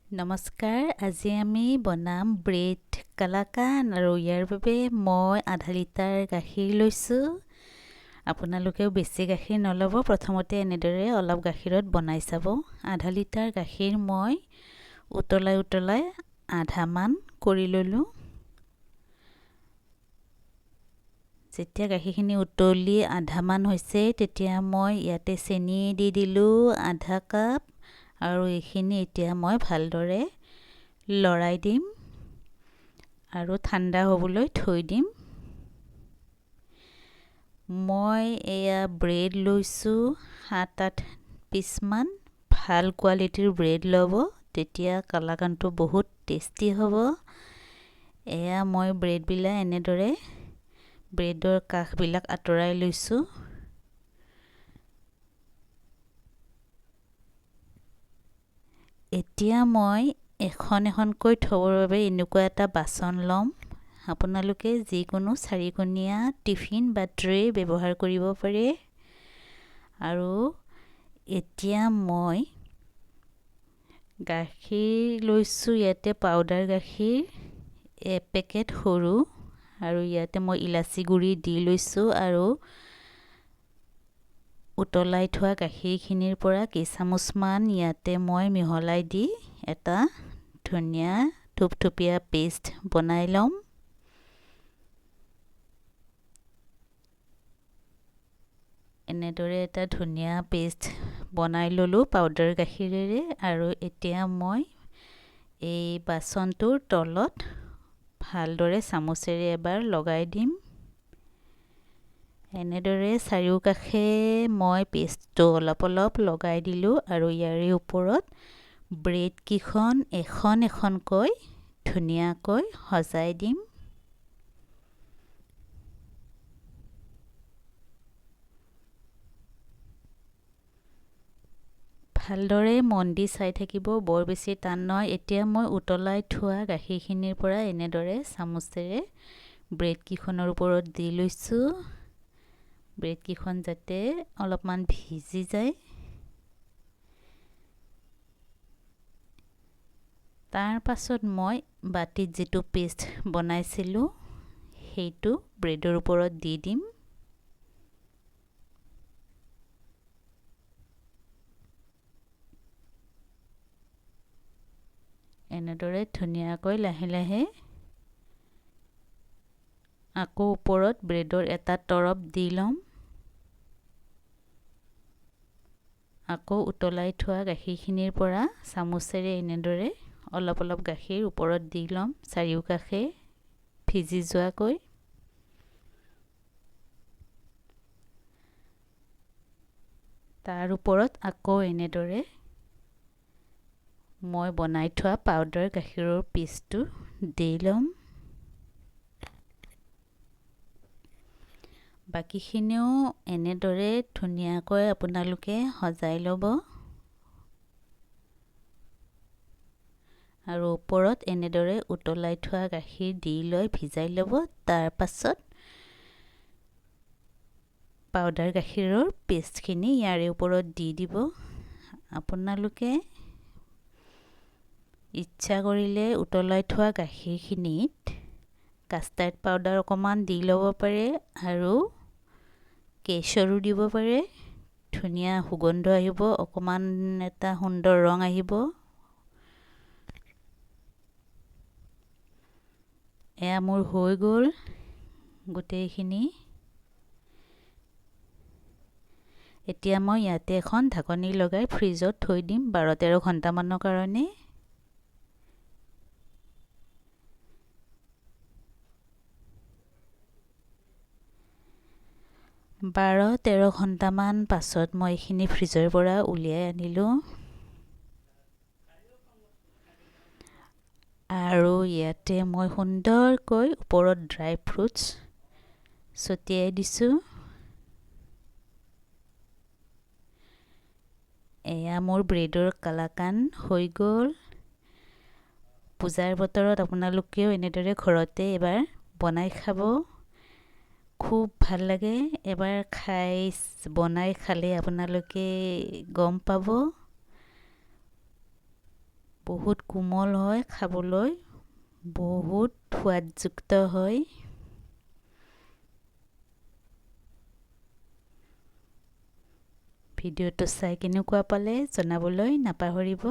নমস্কাৰ আজি আমি বনাম ব্ৰেড কালাকান আৰু ইয়াৰ বাবে মই আধা লিটাৰ গাখীৰ লৈছো আপোনালোকেও বেছি গাখীৰ নলব প্ৰথমতে এনেদৰে অলপ গাখীৰত বনাই চাব আধা লিটাৰ গাখীৰ মই উতলাই আধা মান কৰি ললো যেতিয়া গাখীৰখিনি উতলি আধা মান হৈছে তেতিয়া মই ইয়াতে চেনি দি দিলো আধা কাপ আৰু এইখিনি এতিয়া মই ভালদৰে লৰাই দিম আৰু ঠাণ্ডা হ'বলৈ থৈ দিম মই এয়া ব্ৰেড লৈছো 7-8 পিস মান ভাল কোৱালিটিৰ ব্ৰেড লব তেতিয়া কালাকানটো বহুত টেষ্টি হ'ব এয়া মই ব্ৰেড বিলা এনেদৰে ব্ৰেডৰ কাষ বিলাক আঁতৰাই লৈছো এতিয়া মই এখনকৈ থবৰ বাবে এনেকুৱা এটা বাচন লম আপোনালোকে যিকোনো চাৰিকণীয়া টিফিন বা ট্ৰে ব্যৱহাৰ কৰিব পাৰে আৰু এতিয়া মই গাখীৰ লৈছো ইয়াতে পাউডাৰ গাখীৰ পেকেট সৰু আৰু ইয়াতে মই ইলাচি গুৰি দি লৈছো আৰু উতলাই থোৱা গাখীৰখিনিৰ পৰা কেইচামুচ মান ইয়াতে মই মিহলাই দি এটা ধুনীয়া থুপথুপীয়া পেষ্ট বনাই লম এনেদৰে এটা ধুনীয়া পেষ্ট বনাই ললো পাউডাৰ গাখীৰেৰে আৰু এতিয়া মই এই বাচনটোৰ তলত ভালদৰে চামুচেৰে এবাৰ লগাই দিম এনেদৰে চাৰিওকাষে মই পেষ্টটো অলপ লগাই দিলো আৰু ইয়াৰে ওপৰত ব্ৰেড কিখন এখনকৈ ধুনীয়াকৈ সজাই দিম ভালদৰে মন দি চাই থাকিব বৰ বেছি টান নহয় এতিয়া মই উতলাই থোৱা গাখীৰখিনিৰ পৰা এনেদৰে চামুচেৰে ব্ৰেড কিখনৰ ওপৰত দি লৈছো ব্ৰেড কিখন যাতে অলপমান ভিজি যায় তাৰ পাছত মই বাটিত যেটো পেষ্ট বনাইছিলো সেইটো ব্ৰেডৰ ওপৰত দি দিম এনেদৰে ধুনীয়াকৈ লাহে আকৌ ওপৰত ব্ৰেডৰ এটা তৰপ দি লম আকৌ উতলাই থোৱা গাখীৰখিনিৰ পৰা চামুচেৰে এনেদৰে অলপ গাখীৰ ওপৰত দি লম চাৰিওকাষে ভিজি যোৱাকৈ তাৰ ওপৰত আকৌ এনেদৰে মই বনাই থোৱা পাউডাৰ গাখীৰৰ পিচটো দি লম বাকিখিনিও এনেদৰে ধুনীয়াকৈ আপোনালোকে সজাই ল'ব আৰু ওপৰত এনেদৰে উতলাই থোৱা গাখীৰ দি লৈ ভিজাই ল'ব তাৰ পাছত পাউডাৰ গাখীৰৰ পেষ্টখিনি ইয়াৰে ওপৰত দি দিব আপোনালোকে ইচ্ছা কৰিলে উতলাই থোৱা গাখীৰখিনিত কাষ্টাৰ্ড পাউডাৰ অকমান দি ল'ব পাৰে আৰু কেশৰো দিব পাৰে ধুনীয়া সুগন্ধ আহিব অকমান এটা সুন্দৰ ৰং আহিব এয়া মোৰ হৈ গ'ল গোটেইখিনি এতিয়া মই ইয়াতে এখন ঢাকনি লগাই ফ্ৰিজত থৈ দিম 12-13 ঘণ্টা মানৰ কাৰণে 12-13 ঘণ্টা মান পাছত মই এইখিনি ফ্ৰিজৰ পৰা উলিয়াই আনিলো আৰু ইয়াতে মই সুন্দৰকৈ ওপৰত ড্ৰাই ফ্ৰুটছ ছটিয়াই দিছো এয়া মোৰ ব্ৰেডৰ কালাকান হৈ গ'ল পূজাৰ বতৰত আপোনালোকেও এনেদৰে ঘৰতে এবাৰ বনাই খাব খুব ভাল লাগে এবাৰ খাই বনাই খালে আপোনালোকে গম পাব বহুত কোমল হয়, খাবলৈ বহুত সোৱাদযুক্ত হয়। ভিডিঅ'টো চাই কেনেকুৱা পালে জনাবলৈ নাপাহৰিব।